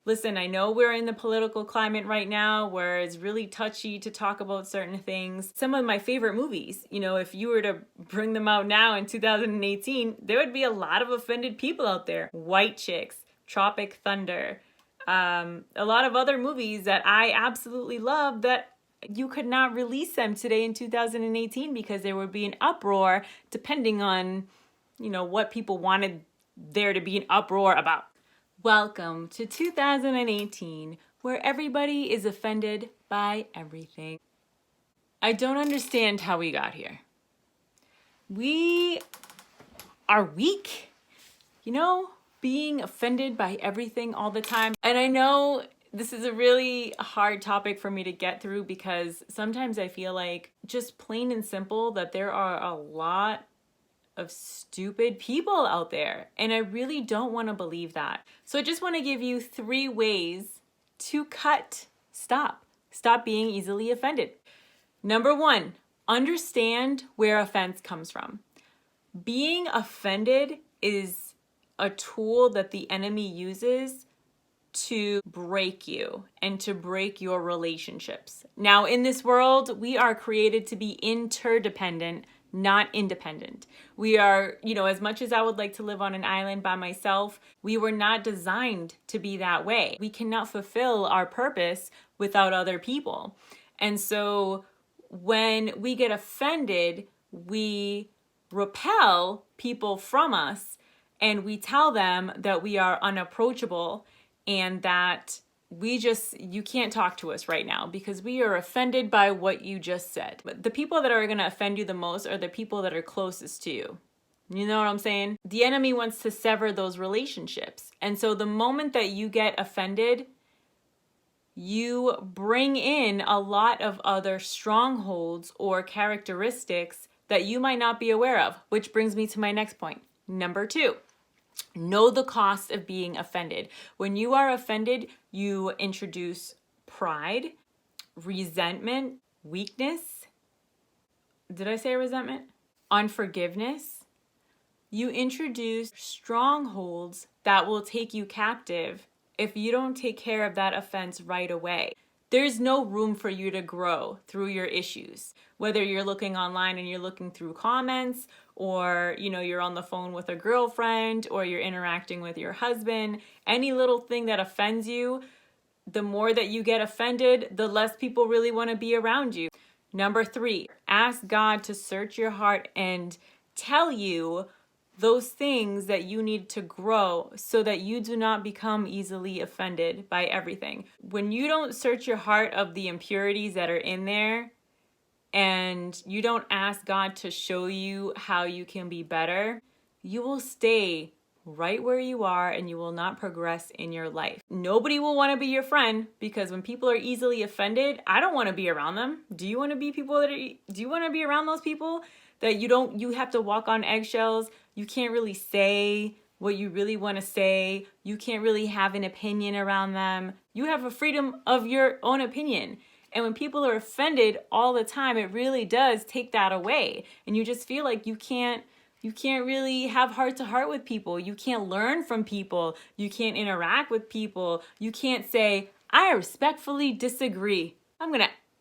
Listen, I know we're in the political climate right now where it's really touchy to talk about certain things. Some of my favorite movies, if you were to bring them out now in 2018, there would be a lot of offended people out there. White Chicks, Tropic Thunder, a lot of other movies that I absolutely love that you could not release them today in 2018 because there would be an uproar depending on, what people wanted there to be an uproar about. Welcome to 2018, where everybody is offended by everything. I don't understand how we got here. We are weak, being offended by everything all the time. And I know this is a really hard topic for me to get through because sometimes I feel like just plain and simple that there are a lot of stupid people out there. And I really don't want to believe that. So I just want to give you 3 ways to stop being easily offended. Number 1, understand where offense comes from. Being offended is a tool that the enemy uses to break you and to break your relationships. Now, in this world, we are created to be interdependent, not independent. We are, as much as I would like to live on an island by myself, we were not designed to be that way. We cannot fulfill our purpose without other people. And so when we get offended, we repel people from us and we tell them that we are unapproachable and that you can't talk to us right now because we are offended by what you just said. But the people that are going to offend you the most are the people that are closest to you. You know what I'm saying? The enemy wants to sever those relationships. And so the moment that you get offended, you bring in a lot of other strongholds or characteristics that you might not be aware of, which brings me to my next point. Number 2. Know the cost of being offended. When you are offended, you introduce pride, resentment, weakness. Did I say resentment? Unforgiveness. You introduce strongholds that will take you captive if you don't take care of that offense right away. There's no room for you to grow through your issues. Whether you're looking online and you're looking through comments, or you're on the phone with a girlfriend, or you're interacting with your husband, any little thing that offends you, the more that you get offended, the less people really want to be around you. Number 3, ask God to search your heart and tell you those things that you need to grow so that you do not become easily offended by everything. When you don't search your heart of the impurities that are in there, and you don't ask God to show you how you can be better, you will stay right where you are and you will not progress in your life. Nobody will want to be your friend because when people are easily offended, I don't want to be around them. Do you want to be around those people that you have to walk on eggshells? You can't really say what you really want to say. You can't really have an opinion around them. You have a freedom of your own opinion. And when people are offended all the time, it really does take that away. And you just feel like you can't really have heart to heart with people. You can't learn from people. You can't interact with people. You can't say, I respectfully disagree.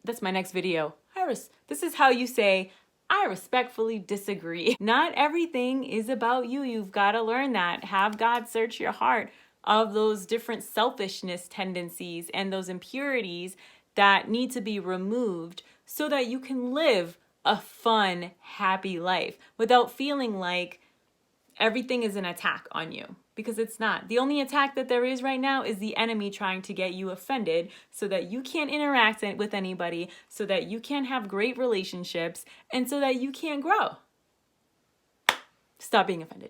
That's my next video. This is how you say, I respectfully disagree. Not everything is about you. You've got to learn that. Have God search your heart of those different selfishness tendencies and those impurities that need to be removed so that you can live a fun, happy life without feeling like everything is an attack on you, because it's not. The only attack that there is right now is the enemy trying to get you offended so that you can't interact with anybody, so that you can't have great relationships, and so that you can't grow. Stop being offended.